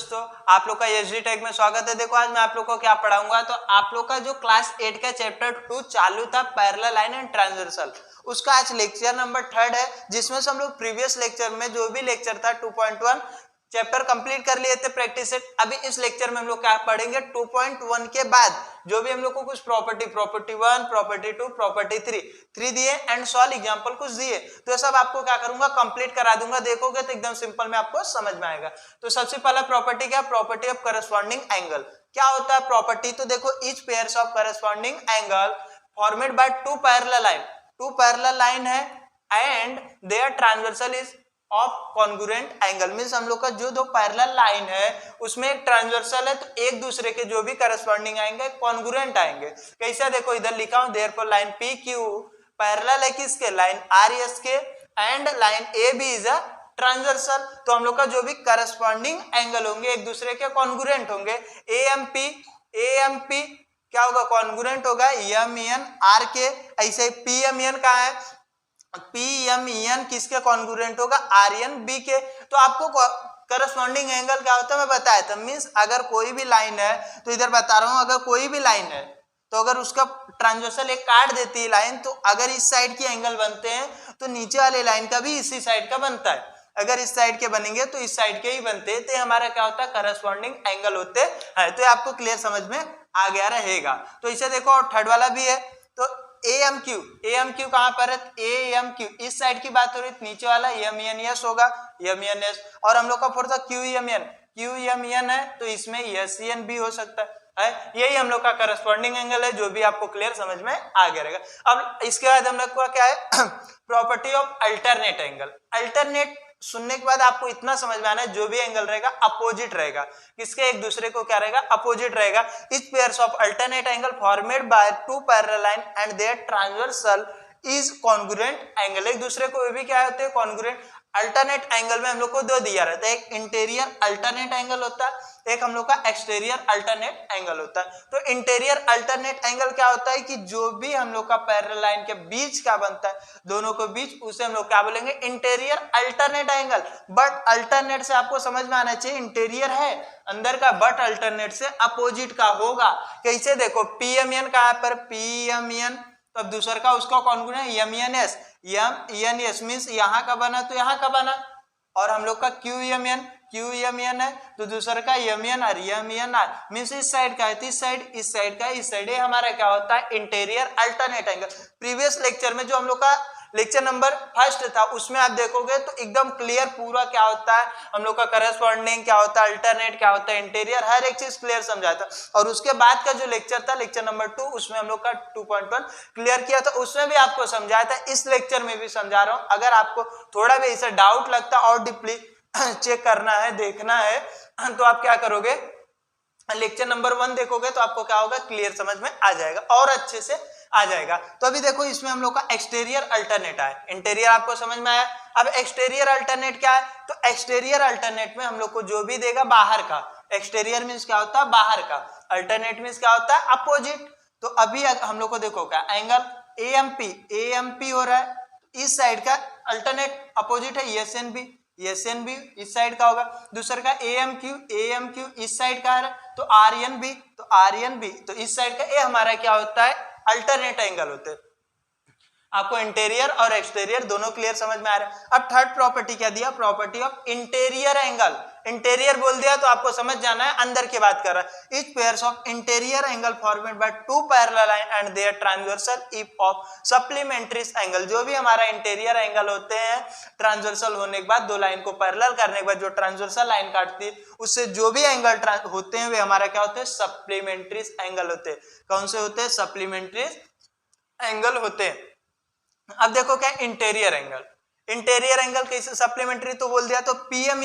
दोस्तों, आप लोग का एसडी टेक में स्वागत है। देखो आज मैं आप लोग को क्या पढ़ाऊंगा, तो आप लोग का जो क्लास 8 का चैप्टर 2 चालू था पैरेलल लाइन एंड ट्रांसवर्सल, उसका आज लेक्चर नंबर 3 है, जिसमें से हम लोग प्रीवियस लेक्चर में जो भी लेक्चर था 2.1 चैप्टर कंप्लीट कर लिए थे प्रैक्टिस सेट। अभी इस लेक्चर में हम लोग क्या पढ़ेंगे 2.1 के बाद जो भी हम लोग को कुछ प्रॉपर्टी 1, प्रॉपर्टी 2, प्रॉपर्टी 3 दिए एंड सॉल्व एग्जांपल कुछ दिए, तो ये सब आपको क्या करूंगा कंप्लीट करा दूंगा। देखोगे तो एकदम सिंपल में आपको समझ में आएगा। तो सबसे पहला प्रॉपर्टी क्या, प्रॉपर्टी ऑफ करस्पॉन्डिंग एंगल। क्या होता है प्रॉपर्टी, तो देखो each pairs of corresponding angle formed by two parallel line है and their transversal is of congruent angle. Means हम लोग का जो दो पैरेलल लाइन है उसमें एक ट्रांसवर्सल है, तो एक दूसरे के जो भी करस्पॉन्डिंग आएंगे कॉन्ग्रुएंट आएंगे। कैसा, देखो इधर लिखा हूं therefore line P Q parallel है किसके, लाइन आर एस के, and line A B is a transversal. तो हम लोग का जो भी करस्पॉन्डिंग एंगल होंगे एक दूसरे के कॉन्ग्रुएंट होंगे। ए एम पी क्या होगा, कॉन्ग्रुएंट होगा एम एन आर के। ऐसे पी एम एन का है, पी एम एन किसके कॉन्ग्रुएंट होगा, आर एन बी के। तो आपको करस्पॉन्डिंग एंगल क्या होता है मैं बताया था। मींस अगर कोई भी लाइन है, तो इधर बता रहा हूं, अगर कोई भी लाइन है तो अगर उसका ट्रांसवर्सल एक काट देती है लाइन, तो अगर इस साइड की एंगल बनते हैं तो नीचे वाले लाइन का भी इसी साइड का बनता है। अगर इस साइड के बनेंगे तो इस साइड के ही बनते हैं, तो हमारा क्या होता है करस्पॉन्डिंग एंगल होते हैं। तो आपको क्लियर समझ में आ गया रहेगा। तो इसे देखो थर्ड वाला भी है, तो ए एम क्यू कहां पर है, ए एम क्यू इस साइड की बात हो रही, नीचे वाला एम एन एस होगा, एम एन एस। और हम लोग का फोर्थ क्यू एम एन है, तो इसमें एस एन भी हो सकता है। यही हम लोग का करस्पॉन्डिंग एंगल है, जो भी आपको क्लियर समझ में आ गया रहेगा। अब इसके बाद हम लोग का क्या है property of alternate angle. Alternate सुनने के बाद आपको इतना समझ में आना है, जो भी एंगल रहेगा अपोजिट रहेगा, किसके एक दूसरे को क्या रहेगा, अपोजिट रहेगा। Each pairs of alternate angle formed by two parallel line and their transversal is congruent angle. एक दूसरे को भी क्या होते हैं कॉन्ग्रुएंट। अल्टरनेट एंगल में हम लोग को दो दिया रहता है, एक इंटीरियर अल्टरनेट एंगल होता है, एक हम लोग का एक्सटीरियर अल्टरनेट एंगल होता है। तो इंटीरियर अल्टरनेट एंगल क्या होता है कि जो भी हम लोग का पैरेलल लाइन के बीच का बनता है, दोनों के बीच, उसे हम लोग क्या बोलेंगे interior alternate angle. But alternate से आपको समझ में आना चाहिए इंटीरियर है अंदर का, बट अल्टरनेट से अपोजिट का होगा। कैसे, देखो पी एम एन कहां पर, पी एम एन, तो अब दूसरा का उसका congruent M N S means यहाँ का बना तो यहाँ का बना। और हम लोग का क्यू एम एन है, तो दूसरा का एम एन आर मींस इस साइड का है तो इस साइड का इस साइड, हमारा क्या होता है interior alternate angle. Previous lecture में जो हम लोग का लेक्चर नंबर 1 था, उसमें आप देखोगे तो एकदम क्लियर पूरा क्या होता है हम लोग का करस्पॉन्डिंग क्या होता है, अल्टरनेट क्या होता है, इंटीरियर, हर एक चीज क्लियर समझाता। और उसके बाद का जो लेक्चर था लेक्चर नंबर 2, उसमें हम लोग का 2.1 क्लियर किया था, उसमें भी आपको समझाया था। इस लेक्चर में भी समझा रहा हूं, अगर आपको थोड़ा भी ऐसा डाउट लगता और डीपली चेक करना है, देखना है, तो आप क्या करोगे लेक्चर नंबर 1 देखोगे तो आपको क्या होगा क्लियर समझ में आ जाएगा और अच्छे से आ जाएगा। तो अभी देखो इसमें हम लोग का एक्सटीरियर अल्टरनेट है, इंटीरियर आपको समझ में आया। अब एक्सटीरियर अल्टरनेट क्या है, तो एक्सटीरियर अल्टरनेट में हम लोग को जो भी देगा बाहर का, एक्सटीरियर मींस क्या होता है बाहर का, अल्टरनेट मींस क्या होता है अपोजिट। तो अभी हम लोग को देखो क्या एंगल ए एम पी हो रहा है, इस साइड का अल्टरनेट अपोजिट है एस एन बी इस साइड का होगा। दूसरे का ए एम क्यू इस साइड का है, तो आर एन बी तो इस साइड का, ये हमारा क्या होता है अल्टरनेट एंगल होते हैं। आपको इंटीरियर और एक्सटीरियर दोनों क्लियर समझ में आ रहा है। अब थर्ड प्रॉपर्टी क्या दिया, property of interior angle. Interior बोल दिया तो आपको समझ जाना है अंदर की बात कर रहा है। Each pairs of interior angle formed by two parallel line and their transversal if of supplementary angle. जो भी हमारा इंटीरियर एंगल होते हैं ट्रांसवर्सल होने के बाद, दो लाइन को पैरेलल करने के बाद जो ट्रांसवर्सल लाइन काटती है उससे जो भी एंगल होते हैं वे हमारा क्या होते हैं सप्लीमेंट्री एंगल होते हैं। कौन से होते हैं, सप्लीमेंट्री एंगल होते हैं। अब देखो क्या इंटीरियर एंगल कैसे सप्लीमेंट्री, तो बोल दिया तो पी एम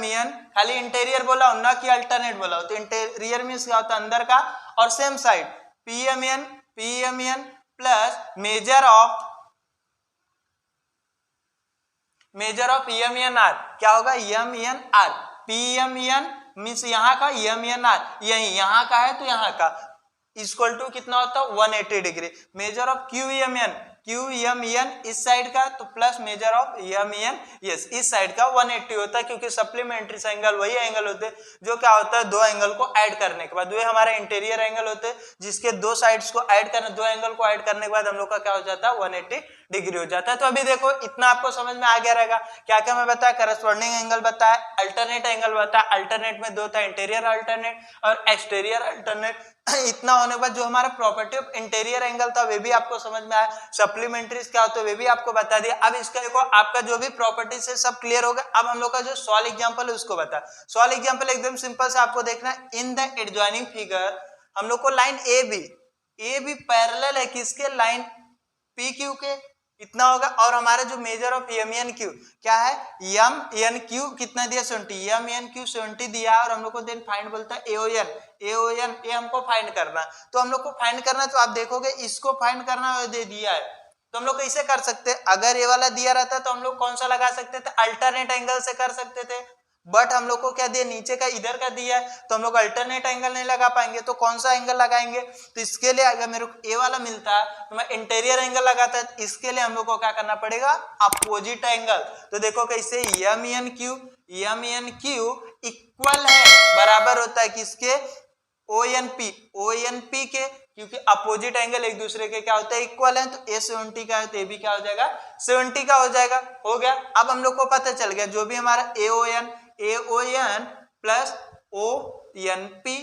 एन खाली इंटीरियर बोला हो ना कि अल्टरनेट बोला हो, तो इंटीरियर मींस क्या होता है अंदर का, और same side P M N plus measure of M N R क्या होगा M N R. P M N means यहाँ का, एम एन आर यहाँ का है तो यहाँ का, इक्वल टू कितना होता है 180 degree. Measure of Q M N Q M N इस साइड का तो plus measure of M N S इस साइड का 180 होता है, क्योंकि सप्लीमेंट्री एंगल वही एंगल होते हैं जो क्या होता है दो एंगल को ऐड करने के बाद, वे हमारे इंटीरियर एंगल होते हैं जिसके दो साइड्स को ऐड करने, दो एंगल को ऐड करने के बाद हम लोग का क्या हो जाता है 180 डिग्री हो जाता है। तो अभी देखो इतना आपको समझ में आ गया रहेगा। क्या क्या मैं बताया, करस्पॉन्डिंग एंगल बताया, अल्टरनेट एंगल बताया, अल्टरनेट में दो था, इंटीरियर अल्टरनेट और एक्सटीरियर अल्टरनेट। इतना होने के बाद जो हमारा प्रॉपर्टी ऑफ इंटीरियर एंगल था वे भी आपको समझ में आया, सप्लीमेंट्रीज क्या होते हैं वे भी आपको बता दिया। अब इसका देखो आपका जो भी प्रॉपर्टीज है सब क्लियर हो गया। अब हम लोग का जो सॉल्व एग्जांपल है उसको बता। सॉल्व एग्जांपल एकदम सिंपल से आपको देखना है। इन द एडजॉइनिंग फिगर हम लोग को लाइन ए बी पैरेलल है किसके, लाइन पी क्यू के, इतना होगा। और हमारा जो measure of M N Q क्या है, एम एन क्यू कितना दिया 70, एम एन क्यू 70 दिया और हम लोग को देन फाइंड बोलता है एओएन ये हमको फाइंड करना। तो हम लोग को फाइंड करना, तो आप देखोगे इसको फाइंड करना दे दिया है तो हम लोग कैसे कर सकते, अगर ये वाला दिया रहता तो हम लोग कौन सा लगा सकते थे, अल्टरनेट एंगल से कर सकते थे। बट हम लोग को क्या दिया, नीचे का इधर का दिया है तो हम लोग अल्टरनेट एंगल नहीं लगा पाएंगे। तो कौन सा एंगल लगाएंगे, तो इसके लिए अगर मेरे को ए वाला मिलता है तो मैं इंटीरियर एंगल लगाता है, इसके लिए हम लोग को क्या करना पड़ेगा, अपोजिट एंगल। तो देखो कैसे, एम एन क्यू इक्वल है, बराबर होता है किसके, ओ एन पी के, क्योंकि अपोजिट एंगल एक दूसरे के क्या होते हैं, इक्वल है। तो ए 70 का है तो ए भी क्या हो जाएगा 70 का हो जाएगा, हो गया। अब हम लोग को पता चल गया जो भी हमारा AON plus O N P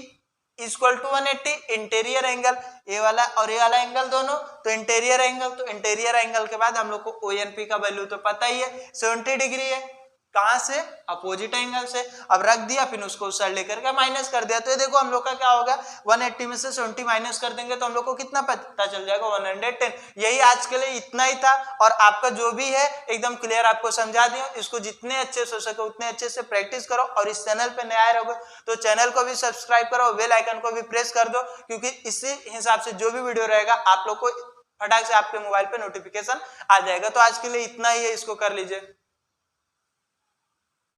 equal to 180 interior angle, A वाला और ए वाला एंगल दोनों तो इंटीरियर एंगल, तो इंटीरियर एंगल के बाद हम लोग को ओ एन पी का वैल्यू तो पता ही है 70 डिग्री है, कहां से, अपोजिट एंगल से। अब रख दिया, फिर उसको उस साइड लेकर के माइनस कर दिया। तो ये देखो हम लोग का क्या होगा, 180 में से 70 माइनस कर देंगे तो हम लोग को कितना पता चल जाएगा 110। यही आज के लिए इतना ही था और आपका जो भी है एकदम क्लियर आपको समझा दिया। इसको जितने अच्छे से हो सके उतने अच्छे से प्रैक्टिस करो और इस चैनल पे नया रहोगे तो चैनल को भी सब्सक्राइब करो, बेल आइकन को भी प्रेस कर दो, क्योंकि इसी हिसाब से जो भी वीडियो रहेगा आप लोग को फटाक से आपके मोबाइल पे नोटिफिकेशन आ जाएगा। तो आज के लिए इतना ही है, इसको कर लीजिए।